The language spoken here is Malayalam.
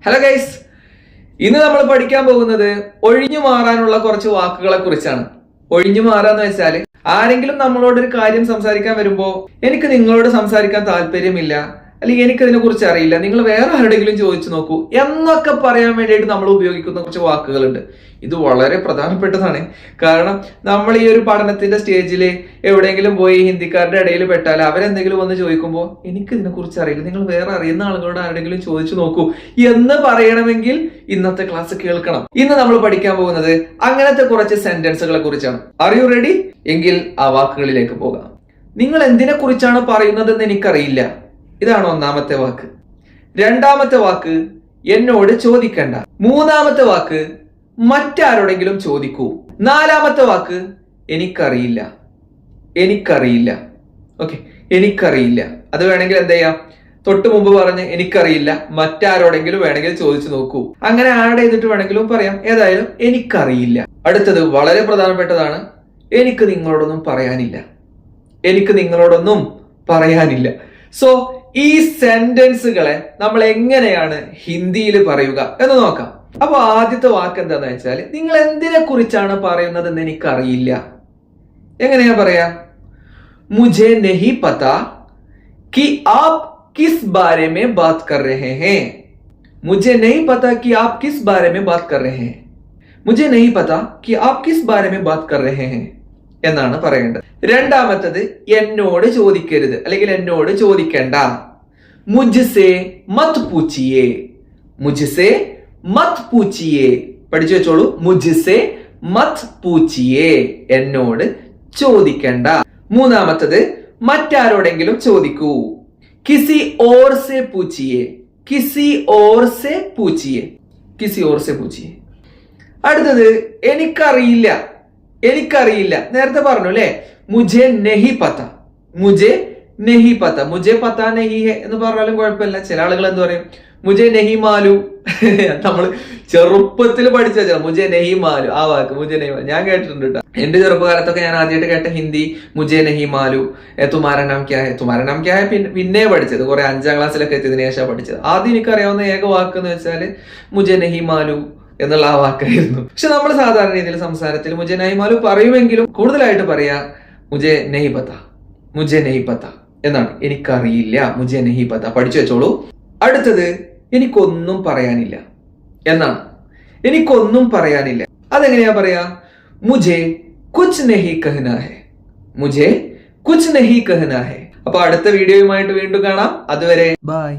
ഹലോ ഗൈസ്, ഇന്ന് നമ്മൾ പഠിക്കാൻ പോകുന്നത് ഒഴിഞ്ഞു മാറാനുള്ള കുറച്ച് വാക്കുകളെ കുറിച്ചാണ്. ഒഴിഞ്ഞു മാറാന്ന് വെച്ചാല് ആരെങ്കിലും നമ്മളോട് ഒരു കാര്യം സംസാരിക്കാൻ വരുമ്പോ എനിക്ക് നിങ്ങളോട് സംസാരിക്കാൻ താല്പര്യമില്ല, അല്ലെങ്കിൽ എനിക്കതിനെ കുറിച്ച് അറിയില്ല, നിങ്ങൾ വേറെ ആരുടെങ്കിലും ചോദിച്ചു നോക്കൂ എന്നൊക്കെ പറയാൻ വേണ്ടിയിട്ട് നമ്മൾ ഉപയോഗിക്കുന്ന കുറച്ച് വാക്കുകളുണ്ട്. ഇത് വളരെ പ്രധാനപ്പെട്ടതാണ്. കാരണം നമ്മൾ ഈ ഒരു പഠനത്തിന്റെ സ്റ്റേജിൽ എവിടെയെങ്കിലും പോയി ഹിന്ദിക്കാരുടെ ഇടയിൽ പെട്ടാൽ അവരെന്തെങ്കിലും വന്ന് ചോദിക്കുമ്പോൾ എനിക്ക് ഇതിനെ കുറിച്ച് അറിയില്ല, നിങ്ങൾ വേറെ അറിയുന്ന ആളുകളോട് ആരുടെങ്കിലും ചോദിച്ചു നോക്കൂ എന്ന് പറയണമെങ്കിൽ ഇന്നത്തെ ക്ലാസ് കേൾക്കണം. ഇന്ന് നമ്മൾ പഠിക്കാൻ പോകുന്നത് അങ്ങനത്തെ കുറച്ച് സെന്റൻസുകളെ കുറിച്ചാണ്. Are you ready? എങ്കിൽ ആ വാക്കുകളിലേക്ക് പോകാം. നിങ്ങൾ എന്തിനെ കുറിച്ചാണ് പറയുന്നതെന്ന് എനിക്കറിയില്ല. ഇതാണ് ഒന്നാമത്തെ വാക്ക്. രണ്ടാമത്തെ വാക്ക് എന്നോട് ചോദിക്കണ്ട. മൂന്നാമത്തെ വാക്ക് മറ്റാരോടെങ്കിലും ചോദിക്കൂ. നാലാമത്തെ വാക്ക് എനിക്കറിയില്ല. എനിക്കറിയില്ല. ഓക്കെ, എനിക്കറിയില്ല. അത് വേണമെങ്കിൽ എന്ത് ചെയ്യാം, തൊട്ട് മുമ്പ് പറഞ്ഞ് എനിക്കറിയില്ല, മറ്റാരോടെങ്കിലും വേണമെങ്കിൽ ചോദിച്ചു നോക്കൂ. അങ്ങനെ ആഡ് ചെയ്തിട്ട് വേണമെങ്കിലും പറയാം. ഏതായാലും എനിക്കറിയില്ല. അടുത്തത് വളരെ പ്രധാനപ്പെട്ടതാണ്. എനിക്ക് നിങ്ങളോടൊന്നും പറയാനില്ല. എനിക്ക് നിങ്ങളോടൊന്നും പറയാനില്ല. സോ ഈ സെന്റൻസുകളെ നമ്മൾ എങ്ങനെയാണ് ഹിന്ദിയിൽ പറയുക എന്ന് നോക്കാം. അപ്പൊ ആദ്യത്തെ വാക്ക് എന്താന്ന് വെച്ചാൽ നിങ്ങൾ എന്തിനെ കുറിച്ചാണ് പറയുന്നത് എന്ന് എനിക്കറിയില്ല. എങ്ങനെയാ പറയാ? മുझे नहीं पता कि आप किस बारे में बात कर रहे हैं. मुझे नहीं पता कि आप किस बारे में बात कर रहे हैं. मुझे नहीं पता कि आप किस बारे में बात कर रहे हैं എന്നാണ് പറയേണ്ടത്. രണ്ടാമത്തത് എന്നോട് ചോദിക്കരുത്, അല്ലെങ്കിൽ എന്നോട് ചോദിക്കണ്ട. മുജ്സേ മത് പൂച്ചിയേ. മുജ്സേ മത് പൂച്ചിയേ. പഠിച്ചു വെച്ചോളൂ. മുജ്സേ മത് പൂച്ചിയേ, എന്നോട് ചോദിക്കണ്ട. മൂന്നാമത്തത് മറ്റാരോടെങ്കിലും ചോദിക്കൂ. കിസി ഓർ സേ പൂച്ചിയേ. കിസി ഓർ സേ പൂച്ചിയേ. കിസി ഓർ സേ പൂച്ചിയേ. അടുത്തത് എനിക്കറിയില്ല. എനിക്കറിയില്ല നേരത്തെ പറഞ്ഞു അല്ലെ. മുझे नहीं पता. मुझे नहीं पता. मुझे पता नहीं है എന്ന് പറഞ്ഞാലും കുഴപ്പമില്ല. ചില ആളുകൾ എന്ത് പറയും, മുझे नहीं मालूम. നമ്മൾ ചെറുപ്പത്തിൽ പഠിച്ച മുझे नहीं मालूम ആ വാക്ക്. മുझे नहीं मालूम ഞാൻ കേട്ടിട്ടുണ്ട് കേട്ടോ. എന്റെ ചെറുപ്പകാലത്തൊക്കെ ഞാൻ ആദ്യമായിട്ട് കേട്ട ഹിന്ദി മുझे नहीं मालूम. തുമാരാ നാം ക്യാ ഹെ. തുമാരാ നാം ക്യാ ഹെ പിന്നെ പഠിച്ചത്, കുറെ 5ാം ക്ലാസ്സിലൊക്കെ എത്തിയതിനു ശേഷം പഠിച്ചത്. ആദ്യം എനിക്കറിയാവുന്ന ഏക വാക്ക് എന്ന് വെച്ചാൽ മുझे नहीं मालूम എന്നുള്ള ആ വാക്കായിരുന്നു. പക്ഷെ നമ്മൾ സാധാരണ രീതിയിൽ സംസാരത്തിൽ മുझे नहीं मालूम പറയുമെങ്കിലും കൂടുതലായിട്ട് പറയാ മുझे नहीं पता. മുझे नहीं पता എന്നാണ്. എനിക്കറിയില്ല. മുझे नहीं पता. പഠിച്ചു വെച്ചോളൂ. അടുത്തത് എനിക്കൊന്നും പറയാനില്ല എന്നാണ്. എനിക്കൊന്നും പറയാനില്ല. അതെങ്ങനെയാ പറയാ? മുझे कुछ नहीं कहना है. मुझे कुछ नहीं कहना है. അപ്പൊ അടുത്ത വീഡിയോയുമായിട്ട് വീണ്ടും കാണാം. അതുവരെ ബൈ.